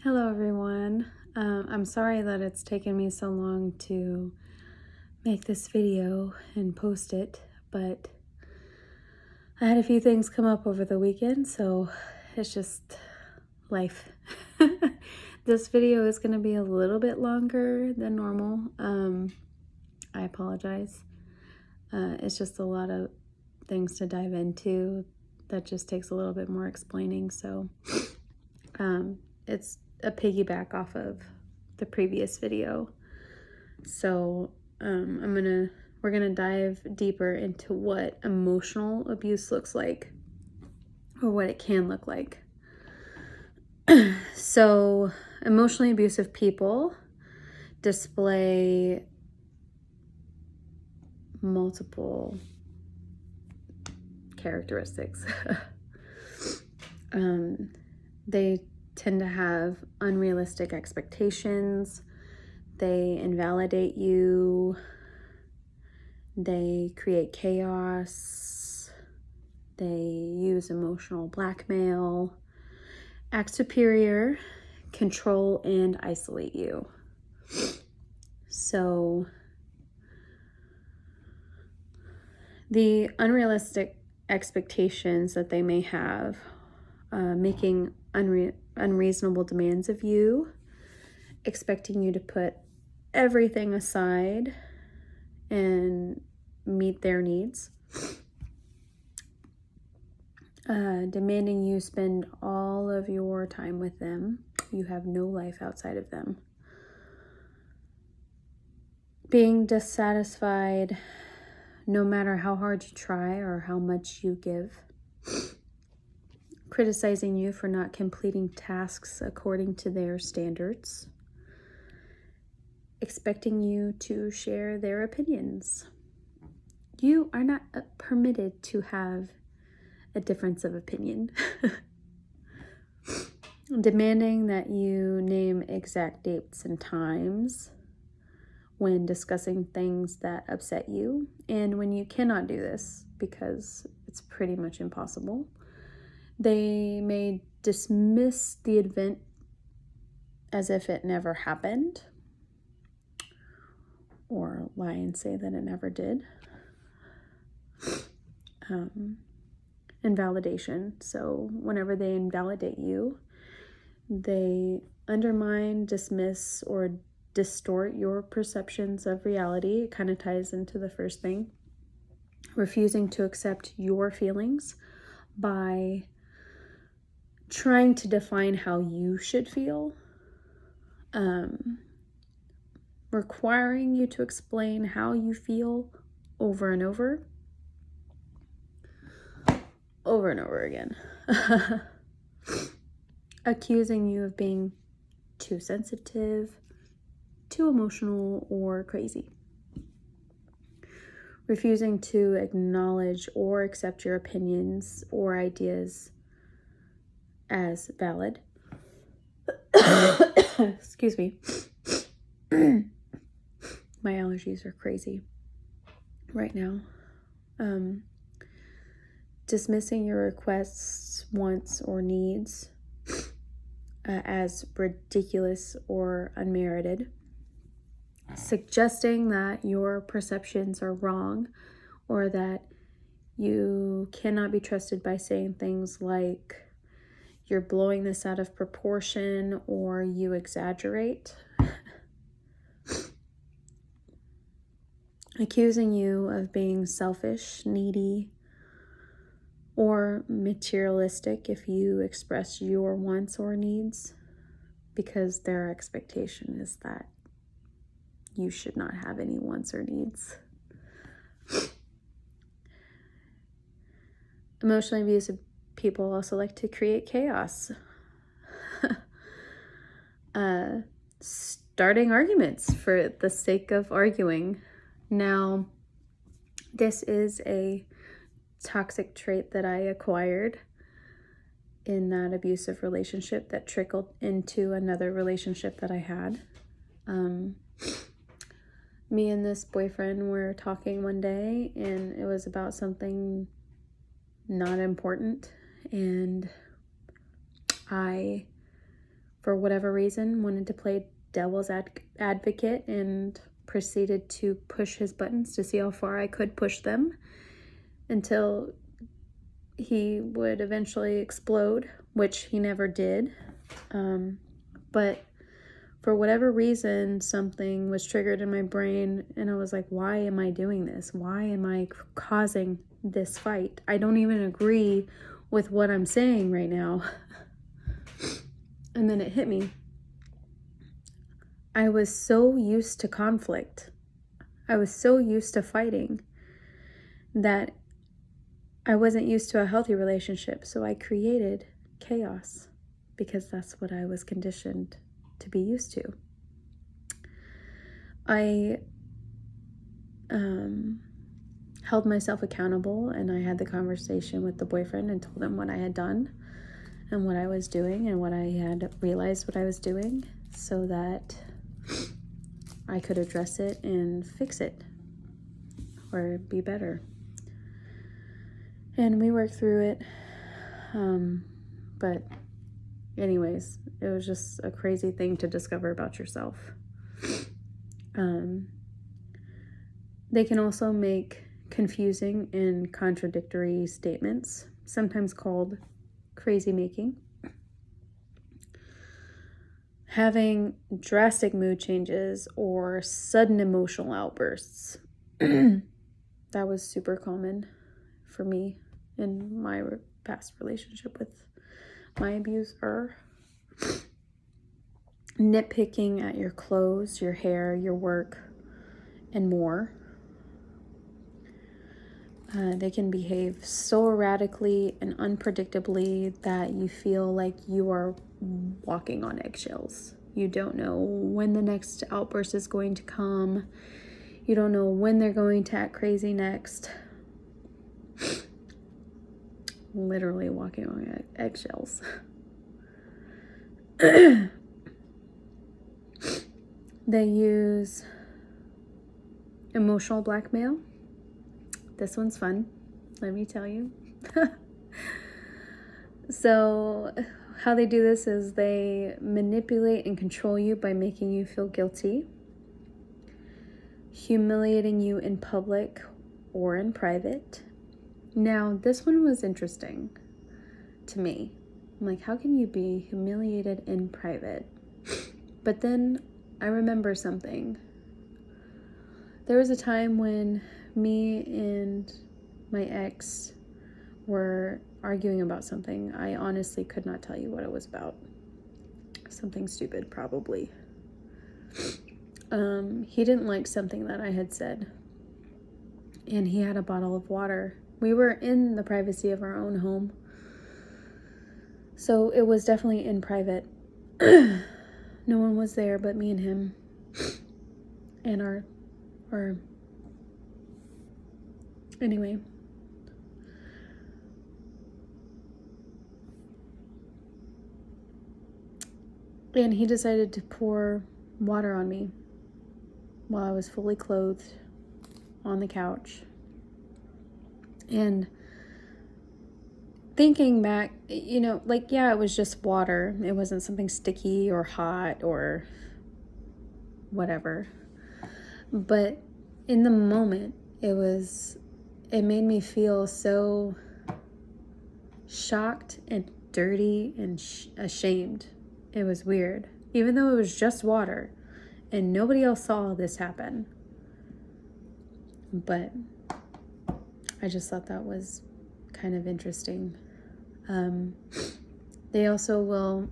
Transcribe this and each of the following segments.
Hello everyone. I'm sorry that it's taken me so long to make this video and post it, but I had a few things come up over the weekend, so it's just life. This video is going to be a little bit longer than normal. I apologize. It's just a lot of things to dive into that just takes a little bit more explaining, so it's a piggyback off of the previous video. So we're gonna dive deeper into what emotional abuse looks like, or what it can look like. So emotionally abusive people display multiple characteristics. They tend to have unrealistic expectations. They invalidate you. They create chaos. They use emotional blackmail, act superior, control, and isolate you. So the unrealistic expectations that they may have, making unreasonable demands of you, expecting you to put everything aside and meet their needs, demanding you spend all of your time with them. You have no life outside of them. Being dissatisfied no matter how hard you try or how much you give. Criticizing you for not completing tasks according to their standards. Expecting you to share their opinions. You are not permitted to have a difference of opinion. Demanding that you name exact dates and times when discussing things that upset you, and when you cannot do this because it's pretty much impossible, they may dismiss the event as if it never happened, or lie and say that it never did. Invalidation. So whenever they invalidate you, they undermine, dismiss, or distort your perceptions of reality. It kind of ties into the first thing. Refusing to accept your feelings by trying to define how you should feel. Requiring you to explain how you feel over and over and over again. Accusing you of being too sensitive, too emotional, or crazy. Refusing to acknowledge or accept your opinions or ideas as valid. Excuse me. My allergies are crazy right now. Dismissing your requests, wants, or needs as ridiculous or unmerited. Suggesting that your perceptions are wrong, or that you cannot be trusted by saying things like, you're blowing this out of proportion, or you exaggerate. Accusing you of being selfish, needy, or materialistic if you express your wants or needs, because their expectation is that you should not have any wants or needs. Emotionally abusive people also like to create chaos. Starting arguments for the sake of arguing. Now, this is a toxic trait that I acquired in that abusive relationship that trickled into another relationship that I had. Me and this boyfriend were talking one day, and it was about something not important, and I for whatever reason, wanted to play devil's advocate and proceeded to push his buttons to see how far I could push them until he would eventually explode, which he never did. But for whatever reason, something was triggered in my brain, and I was like, why am I doing this? Why am I causing this fight? I don't even agree with what I'm saying right now. And then it hit me. I was so used to conflict. I was so used to fighting that I wasn't used to a healthy relationship. So I created chaos because that's what I was conditioned to be used to. I held myself accountable, and I had the conversation with the boyfriend and told him what I had done and what I was doing and what I had realized what I was doing, so that I could address it and fix it or be better. And we worked through it. But anyways, it was just a crazy thing to discover about yourself. They can also make confusing and contradictory statements, sometimes called crazy making. Having drastic mood changes or sudden emotional outbursts. That was super common for me in my past relationship with my abuser. Nitpicking at your clothes, your hair, your work, and more. They can behave so erratically and unpredictably that you feel like you are walking on eggshells. You don't know when the next outburst is going to come. You don't know when they're going to act crazy next. Literally walking on eggshells. They use emotional blackmail. This one's fun, let me tell you. So how they do this is they manipulate and control you by making you feel guilty, humiliating you in public or in private. Now, this one was interesting to me. I'm like, how can you be humiliated in private? But then I remember something. There was a time when me and my ex were arguing about something. I honestly could not tell you what it was about. Something stupid, probably. He didn't like something that I had said. And he had a bottle of water. We were in the privacy of our own home. So it was definitely in private. No one was there but me and him. And our anyway. And he decided to pour water on me while I was fully clothed on the couch. And thinking back, yeah, it was just water. It wasn't something sticky or hot or whatever. But in the moment, it made me feel so shocked and dirty and ashamed. It was weird. Even though it was just water and nobody else saw this happen. But I just thought that was kind of interesting. They also will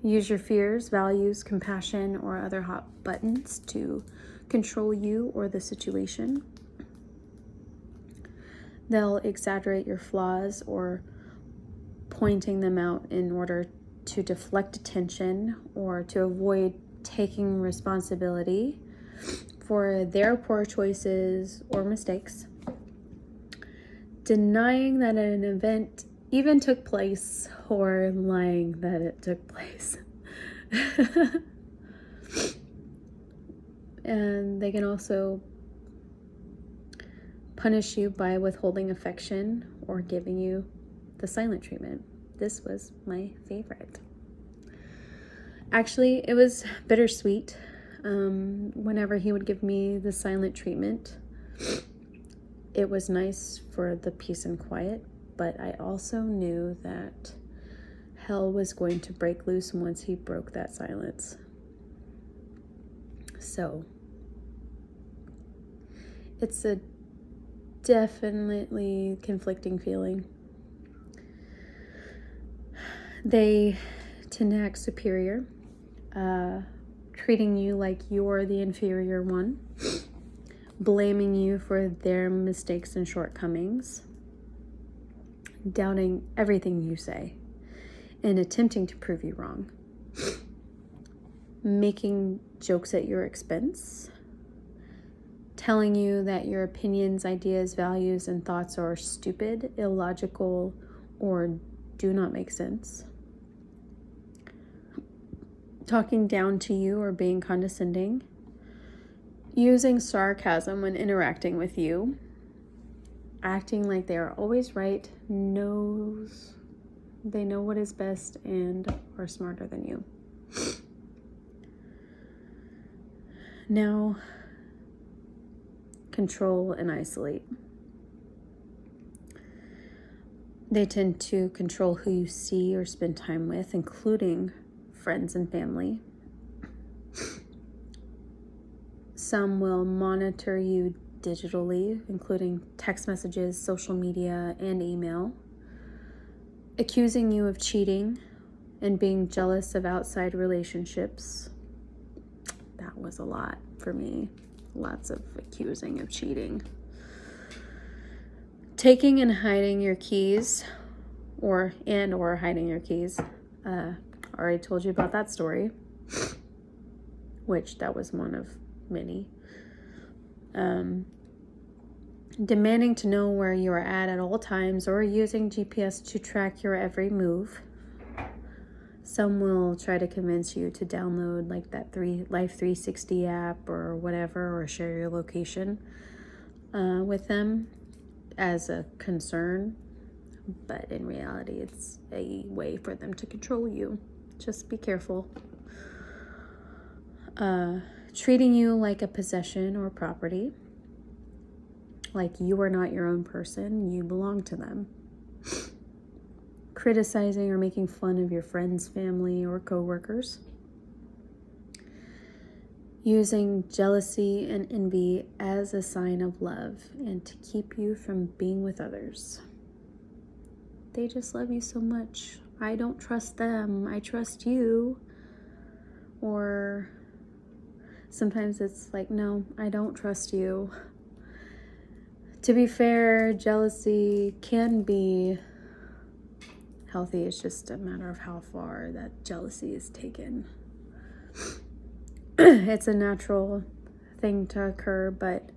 use your fears, values, compassion, or other hot buttons to control you or the situation. They'll exaggerate your flaws or pointing them out in order to deflect attention or to avoid taking responsibility for their poor choices or mistakes. Denying that an event even took place or lying that it took place. And they can also punish you by withholding affection or giving you the silent treatment. This was my favorite. Actually, it was bittersweet. Whenever he would give me the silent treatment, it was nice for the peace and quiet, but I also knew that hell was going to break loose once he broke that silence. So it's a definitely conflicting feeling. They tend to act superior, treating you like you're the inferior one, blaming you for their mistakes and shortcomings, doubting everything you say, and attempting to prove you wrong, making jokes at your expense, telling you that your opinions, ideas, values, and thoughts are stupid, illogical, or do not make sense, talking down to you or being condescending, using sarcasm when interacting with you, acting like they are always right, they know what is best and are smarter than you. Now, control and isolate. They tend to control who you see or spend time with, including friends and family. Some will monitor you digitally, including text messages, social media, and email, accusing you of cheating and being jealous of outside relationships. That was a lot for me. Lots of accusing of cheating. Taking and hiding your keys, or hiding your keys. Already told you about that story, which that was one of many. Demanding to know where you are at all times, or using GPS to track your every move. Some will try to convince you to download like that Life 360 app or whatever, or share your location with them as a concern. But in reality, it's a way for them to control you. Just be careful. Treating you like a possession or property. Like you are not your own person, you belong to them. Criticizing or making fun of your friends, family, or coworkers. Using jealousy and envy as a sign of love and to keep you from being with others. They just love you so much. I don't trust them, I trust you. Or sometimes it's like, no, I don't trust you. To be fair, jealousy can be healthy. It's just a matter of how far that jealousy is taken. It's a natural thing to occur, but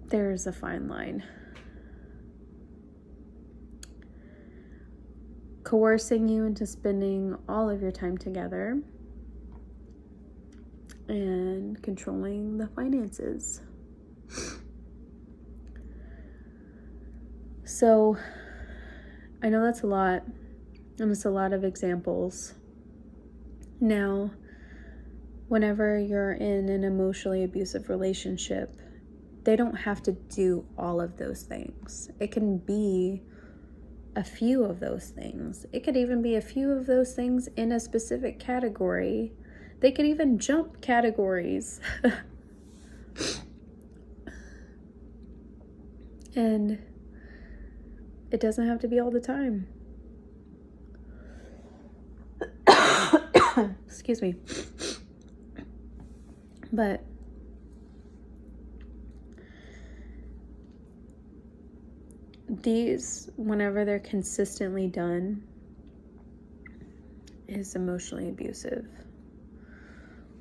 there's a fine line. Coercing you into spending all of your time together and controlling the finances. So I know that's a lot, and it's a lot of examples. Now, whenever you're in an emotionally abusive relationship, they don't have to do all of those things. It can be a few of those things. It could even be a few of those things in a specific category. They could even jump categories. And it doesn't have to be all the time. Excuse me. But these, whenever they're consistently done, is emotionally abusive.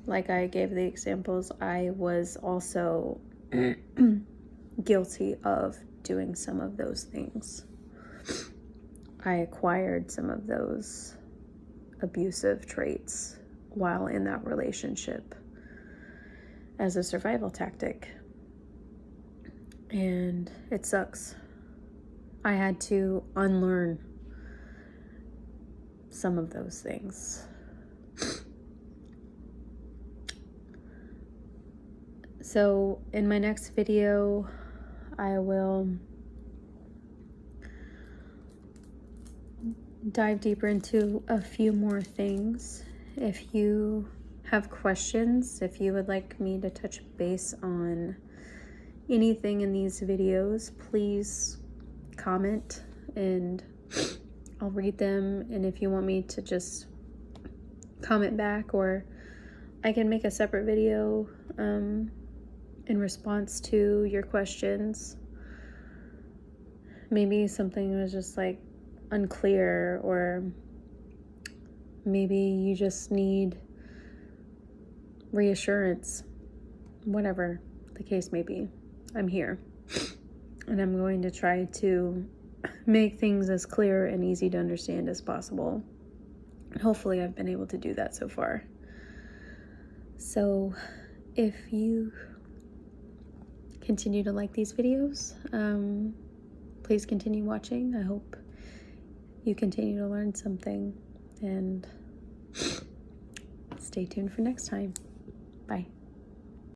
Like I gave the examples, I was also guilty of doing some of those things. I acquired some of those abusive traits while in that relationship as a survival tactic. And it sucks. I had to unlearn some of those things. So in my next video, I will dive deeper into a few more things. If you have questions, if you would like me to touch base on anything in these videos, please comment and I'll read them. And if you want me to just comment back, or I can make a separate video in response to your questions. Maybe something was just like unclear, or maybe you just need reassurance. Whatever the case may be, I'm here, and I'm going to try to make things as clear and easy to understand as possible. Hopefully I've been able to do that so far. So if you continue to like these videos, please continue watching. I hope you continue to learn something, and stay tuned for next time. Bye.